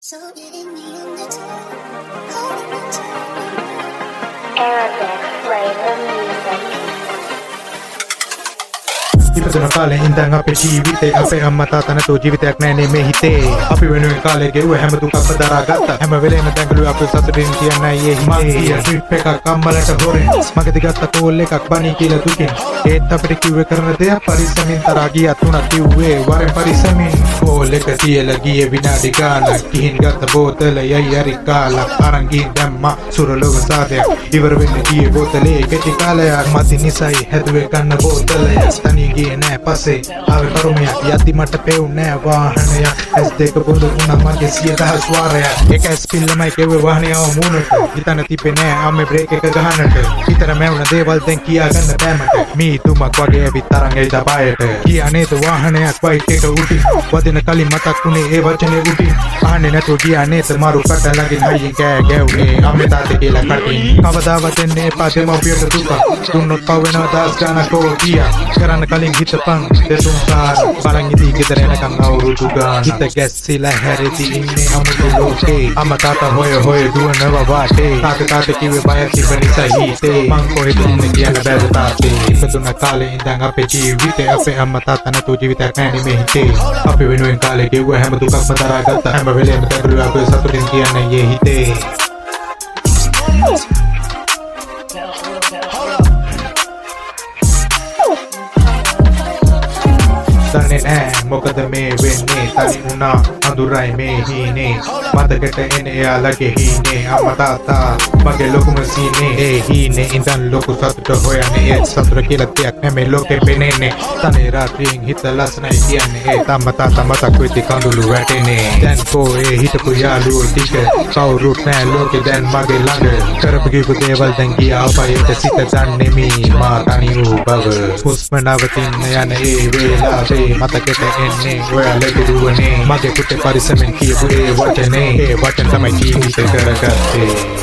So getting me on the top, holding me tight. Arabic flavor music. ඉපදුන කාලේ ඉඳන් අපේ ජීවිතේ අපේ අම්මා තාත්තා නැතුව ජීවිතයක් නැනේ මේ හිතේ අපි වෙනුවෙන් කාලේ ගෙවුව හැම දුකක්ම දරාගත්තා හැම වෙලේම දැඟලුවේ අපි සතුටින් කියන්නේ ඒ හිමේ ට්‍රිප් එකක් අම්මලට හොරෙන් මගේ දිගත්ත කෝල් එකක් බණී කියලා දුකින් ඒත් අපිට කිව්වේ කරන දේ පරිස්සමින් තරහා ගියා තුනක් කිව්වේ වරෙන් පරිස්සමින් කෝල් එක තියලා ගියේ විනාඩි ගානක් ගිහින් ගත්ත බෝතල යයි හරි කාලක් අරන් ගිහින් දැම්මා සුරලොව සාදයක් ඉවර වෙන්න ගියේ බෝතලේ කෙටි කාලයක් මති නිසයි හැදුවේ ගන්න බෝතලය තනිය ගියේ නෑ පස්සේ ආවේ කරුමයක් යද්දි මට පෙවුනේ නෑ වාහනයක් ඇස් දෙක බොඳ වුණා මගේ 100,000 වාරයක් එක ස්පිල්ලමයි කෙව්වේ වාහනේ ආව මූණට හිතන තිබ්බේ නෑ ආමේ බ්‍රේක් එක ගහන්නට හිතන මැවුන දේවල් දැන් කියා ගන්න බෑමට මී තුමක් වගේ ඇවිත් තරංග එයිද බයට කියා නේද වාහනයක් බයික් එක උඩින් වදින කලින් මතක් වුණේ ඒ වචනේ උඩින් අහන්නේ නැතුව ගියා නේද මාරු කට ළඟින් හයියෙන් කෑ ගැව්නේ අම්මේ තාත්තේ කියලා කටින් කවදාවත් එන්නේ එපා දෙමව්පියට දුක දුන්නොත් පව වෙනවා දාස් ගානක් ඕ කියා කරන්න කලින් හිතපන් දෙතුන් කාර බලන් ඉදී ගෙදර එනකන් අවුරුදු ගාන හිත ගැස්සිලා හැරෙදි ඉන්නේ අමුතු ලෝකේ අම්මා තාත්තා හොය හොය දුවනවා වාටේ තාත්තා කිව්වේ බය තිබෙන නිසා හිතේ මං කොහෙද ඉන්නේ කියන බැලු තාත්තේ ඉපදුන කාලේ ඉඳන් අපේ ජීවිතේ අපේ අම්මා තාත්තා නැතුව ජීවිතයක් නැහැ මේ හිතේ අපි වෙනුවෙන් කාලේ ගෙව්ව හැම දුකක්ම දරාගත්තා හැම වෙලේම දැඟලුවා අපි සතුටින් කියන්නේ යේ හිතේ දන්නේ නෑ මොකද මේ වෙන්නේ තනි වුණා අඳුරයි මේ හීනේ මතකට එන්නේ එයාලගේ හීනේ අම්මා තාත්තා මගේ ලොකුම සීනේ ඒ හීනේ ඉඳන් ලොකු සතුට හොයන්නේ ඒ සතුට කියලා තියක් නැමේ ලෝකෙ පෙනෙන්නේ තනේ රාත්‍රියෙන් හිත ලස්සනයි කියන්නේ ඒ අම්මා තාත්තා මතක් වෙති කඳුළු වැටෙන්නේ දැන් කෝ ඒ හිටපු යාළුවෝ ටික කවුරුත් නෑ ලෝකෙ දැන් මගේ ළඟ කරපු කිව්ව දේවල් දැන් ගියා අපයට සිත දන්නේ මී මා තනි වූ බව හුස්ම නවතින්න යන ඒ වේලාවේ මතකෙට එන්නේ ඔයාලගේ දුවනේ මගේ පුතේ පරිස්සමෙන් කියපු ඒ වචනේ ඒ වචන තමයි ජීවිතේ කරගත්තේ